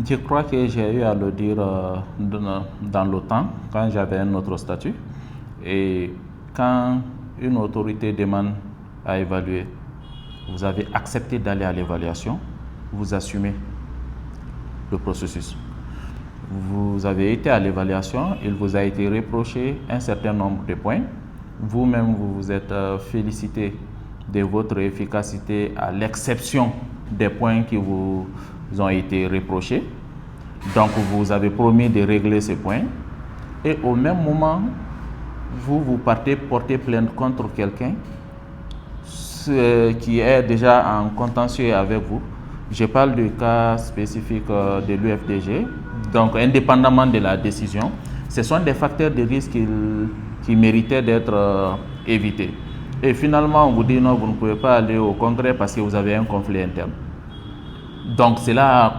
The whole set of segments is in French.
Je crois que j'ai eu à le dire dans l'OTAN, quand j'avais un autre statut. Et quand une autorité demande à évaluer, vous avez accepté d'aller à l'évaluation, vous assumez le processus. Vous avez été à l'évaluation, il vous a été reproché un certain nombre de points. Vous-même, vous vous êtes félicité de votre efficacité à l'exception des points qui vous ont été reprochés. Donc, vous avez promis de régler ces points. Et au même moment, vous partez porter plainte contre quelqu'un qui est déjà en contentieux avec vous. Je parle du cas spécifique de l'UFDG. Donc, indépendamment de la décision, ce sont des facteurs de risque qui méritaient d'être évités. Et finalement, on vous dit non, vous ne pouvez pas aller au Congrès parce que vous avez un conflit interne. Donc, cela a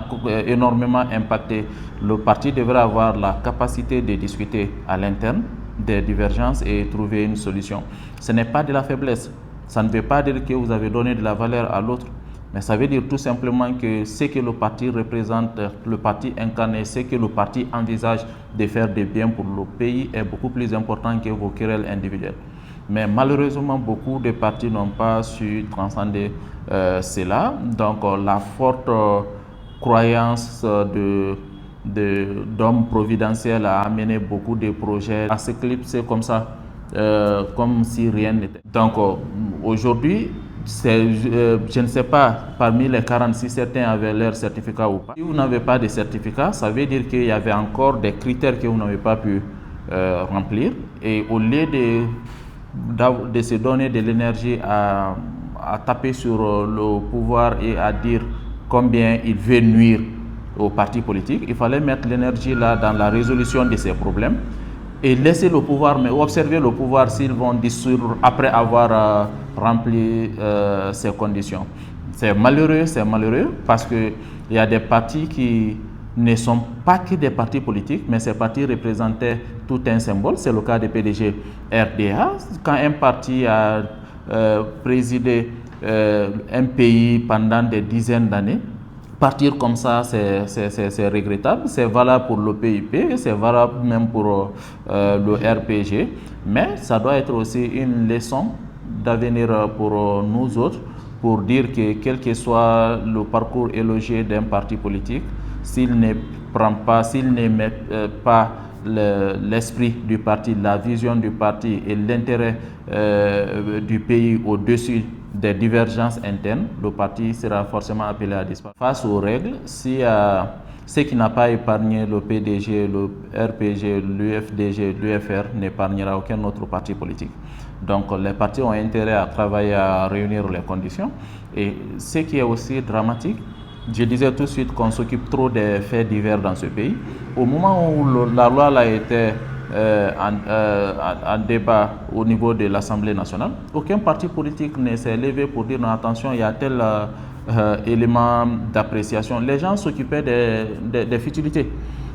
énormément impacté. Le parti devrait avoir la capacité de discuter à l'interne des divergences et trouver une solution. Ce n'est pas de la faiblesse. Ça ne veut pas dire que vous avez donné de la valeur à l'autre, mais ça veut dire tout simplement que ce que le parti représente, le parti incarne, ce que le parti envisage de faire de bien pour le pays est beaucoup plus important que vos querelles individuelles. Mais malheureusement, beaucoup de partis n'ont pas su transcender cela. Donc, la forte croyance d'hommes providentiels a amené beaucoup de projets à s'éclipser comme ça, comme si rien n'était. Donc, aujourd'hui, je ne sais pas, parmi les 46, certains avaient leur certificat ou pas. Si vous n'avez pas de certificat, ça veut dire qu'il y avait encore des critères que vous n'avez pas pu remplir. Et au lieu de se donner de l'énergie à taper sur le pouvoir et à dire combien il veut nuire aux partis politiques, il fallait mettre l'énergie là dans la résolution de ces problèmes et laisser le pouvoir, mais observer le pouvoir s'ils vont dissoudre après avoir rempli ces conditions. C'est malheureux parce qu'il y a des partis qui ne sont pas que des partis politiques, mais ces partis représentaient tout un symbole. C'est le cas du PDG RDA. Quand un parti a présidé un pays pendant des dizaines d'années, partir comme ça, c'est regrettable. C'est valable pour le PIP, c'est valable même pour le RPG, mais ça doit être aussi une leçon d'avenir pour nous autres, pour dire que quel que soit le parcours élogieux d'un parti politique, s'il ne met pas l'esprit du parti, la vision du parti et l'intérêt du pays au-dessus des divergences internes, le parti sera forcément appelé à disparaître. Face aux règles, si ce qui n'a pas épargné le PDG, le RPG, l'UFDG, l'UFR n'épargnera aucun autre parti politique. Donc les partis ont intérêt à travailler à réunir les conditions. Et ce qui est aussi dramatique, je disais tout de suite qu'on s'occupe trop des faits divers dans ce pays. Au moment où la loi a été en débat au niveau de l'Assemblée nationale, aucun parti politique ne s'est levé pour dire non, attention, il y a tel élément d'appréciation. Les gens s'occupaient des futilités.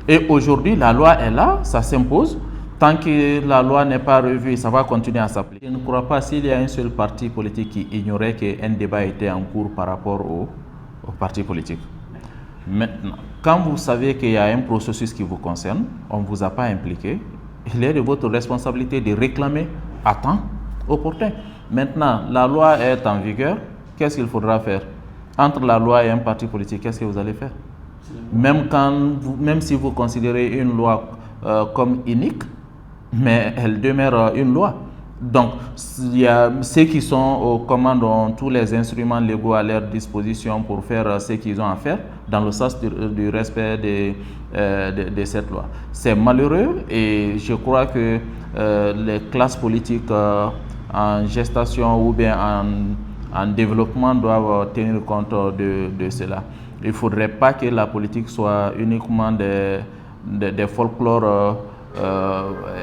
Et aujourd'hui, la loi est là, ça s'impose. Tant que la loi n'est pas revue, ça va continuer à s'appliquer. Je ne crois pas s'il y a un seul parti politique qui ignorait qu'un débat était en cours par rapport au parti politique. Maintenant, quand vous savez qu'il y a un processus qui vous concerne, on ne vous a pas impliqué, il est de votre responsabilité de réclamer à temps opportun. Maintenant, la loi est en vigueur, qu'est-ce qu'il faudra faire? Entre la loi et un parti politique, qu'est-ce que vous allez faire? Même si vous considérez une loi comme unique, mais elle demeure une loi. Donc, il y a ceux qui sont aux commandes ont tous les instruments légaux à leur disposition pour faire ce qu'ils ont à faire dans le sens du respect de cette loi. C'est malheureux et je crois que les classes politiques en gestation ou bien en développement doivent tenir compte de cela. Il ne faudrait pas que la politique soit uniquement des folklores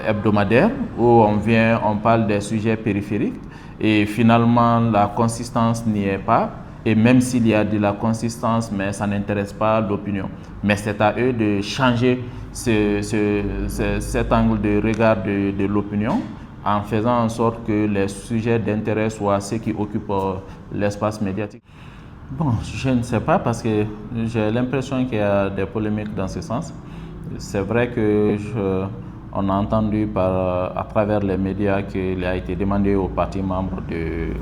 hebdomadaire où on parle des sujets périphériques et finalement la consistance n'y est pas, et même s'il y a de la consistance, mais ça n'intéresse pas l'opinion. Mais c'est à eux de changer cet angle de regard de l'opinion en faisant en sorte que les sujets d'intérêt soient ceux qui occupent l'espace médiatique. Bon, je ne sais pas parce que j'ai l'impression qu'il y a des polémiques dans ce sens. C'est vrai que on a entendu à travers les médias qu'il a été demandé aux partis membres de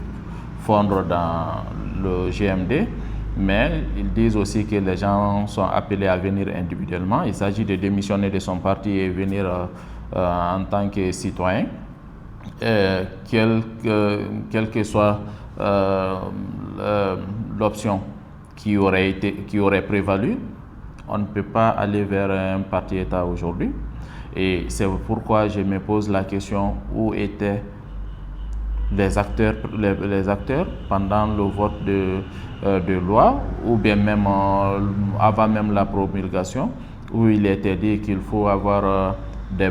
fondre dans le GMD, mais ils disent aussi que les gens sont appelés à venir individuellement. Il s'agit de démissionner de son parti et venir en tant que citoyen, quelle que soit l'option qui aurait prévalu. On ne peut pas aller vers un parti-État aujourd'hui. Et c'est pourquoi je me pose la question, où étaient les acteurs pendant le vote de loi, ou bien même avant même la promulgation, où il était dit qu'il faut avoir des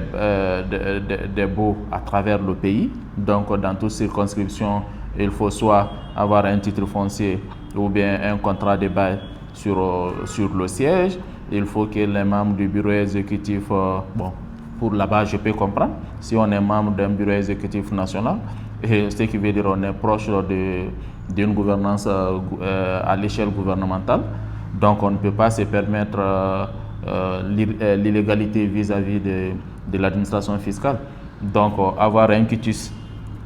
baux à travers le pays. Donc dans toute circonscription, il faut soit avoir un titre foncier ou bien un contrat de bail sur le siège. Il faut que les membres du bureau exécutif, bon, pour là-bas je peux comprendre, si on est membre d'un bureau exécutif national, et ce qui veut dire on est proche d'une gouvernance à l'échelle gouvernementale, donc on ne peut pas se permettre l'illégalité vis-à-vis de l'administration fiscale. Donc avoir un quitus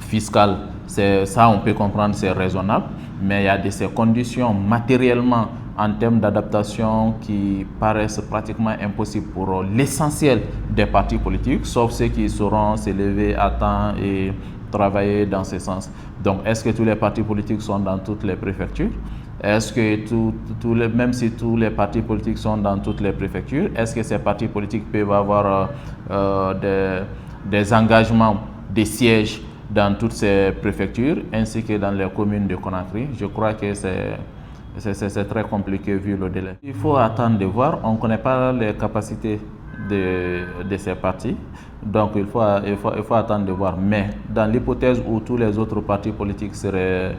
fiscal, ça on peut comprendre, c'est raisonnable, mais il y a de ces conditions matériellement en termes d'adaptation qui paraissent pratiquement impossibles pour l'essentiel des partis politiques, sauf ceux qui sauront s'élever à temps et travailler dans ce sens. Donc, est-ce que tous les partis politiques sont dans toutes les préfectures? Est-ce que même si tous les partis politiques sont dans toutes les préfectures, est-ce que ces partis politiques peuvent avoir des engagements, des sièges dans toutes ces préfectures, ainsi que dans les communes de Conakry? Je crois que c'est très compliqué vu le délai. Il faut attendre de voir. On ne connaît pas les capacités de ces partis. Donc il faut attendre de voir. Mais dans l'hypothèse où tous les autres partis politiques seraient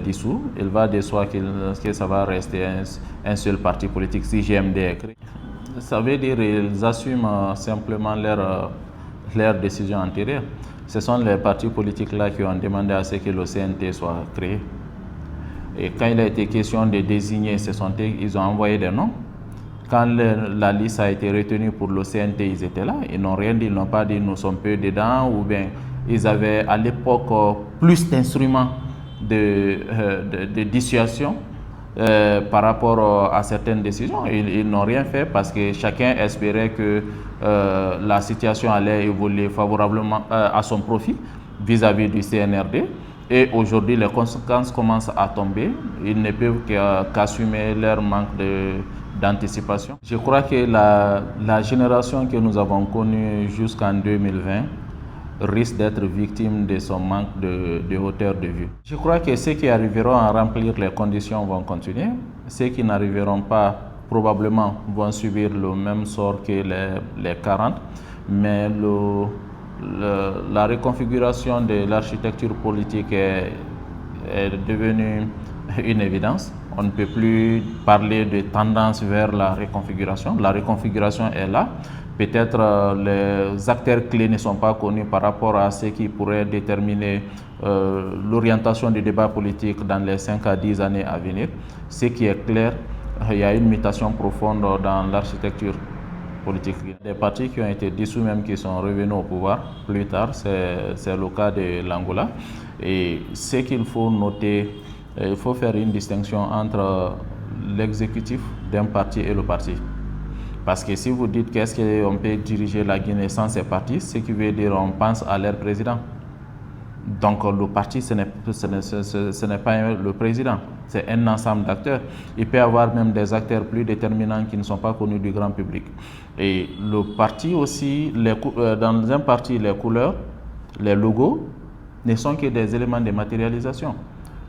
dissous, il va de soi que ça va rester un seul parti politique si GMD est créé. Ça veut dire qu'ils assument simplement leur décision antérieure. Ce sont les partis politiques là qui ont demandé à ce que le CNT soit créé. Et quand il a été question de désigner, ils ont envoyé des noms. Quand la liste a été retenue pour le CNT, ils étaient là. Ils n'ont rien dit, ils n'ont pas dit nous sommes peu dedans, ou bien ils avaient à l'époque plus d'instruments de dissuasion par rapport à certaines décisions. Ils n'ont rien fait parce que chacun espérait que la situation allait évoluer favorablement à son profit vis-à-vis du CNRD. Et aujourd'hui, les conséquences commencent à tomber. Ils ne peuvent qu'assumer leur manque d'anticipation. Je crois que la génération que nous avons connue jusqu'en 2020 risque d'être victime de son manque de hauteur de vue. Je crois que ceux qui arriveront à remplir les conditions vont continuer. Ceux qui n'arriveront pas, probablement, vont subir le même sort que les 40. Mais la reconfiguration de l'architecture politique est devenue une évidence. On ne peut plus parler de tendance vers la reconfiguration. La reconfiguration est là. Peut-être les acteurs clés ne sont pas connus par rapport à ce qui pourrait déterminer l'orientation du débat politique dans les 5 à 10 années à venir. Ce qui est clair, il y a une mutation profonde dans l'architecture politique. Des partis qui ont été dissous, même qui sont revenus au pouvoir plus tard, c'est le cas de l'Angola. Et ce qu'il faut noter, il faut faire une distinction entre l'exécutif d'un parti et le parti. Parce que si vous dites qu'est-ce qu'on peut diriger la Guinée sans ces partis, ce qui veut dire on pense à leur président. Donc le parti, ce n'est pas le président, c'est un ensemble d'acteurs. Il peut y avoir même des acteurs plus déterminants qui ne sont pas connus du grand public. Et le parti aussi, dans un parti, les couleurs, les logos ne sont que des éléments de matérialisation.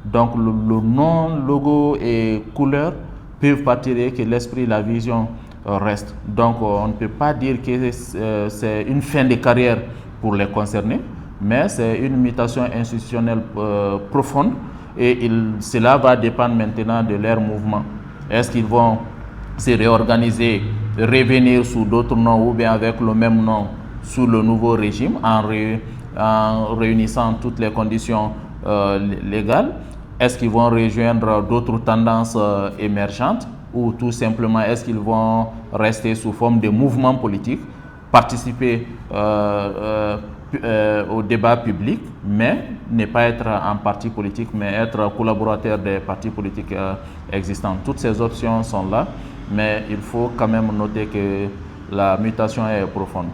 Donc le nom, logo et couleur peuvent partir et que l'esprit, la vision reste. Donc on ne peut pas dire que c'est une fin de carrière pour les concernés, mais c'est une mutation institutionnelle profonde et cela va dépendre maintenant de leur mouvement. Est-ce qu'ils vont se réorganiser, revenir sous d'autres noms ou bien avec le même nom sous le nouveau régime en réunissant toutes les conditions légales, Est-ce qu'ils vont rejoindre d'autres tendances émergentes ou tout simplement est-ce qu'ils vont rester sous forme de mouvements politiques, participer au débat public, mais ne pas être en parti politique, mais être collaborateur des partis politiques existants. Toutes ces options sont là, mais il faut quand même noter que la mutation est profonde.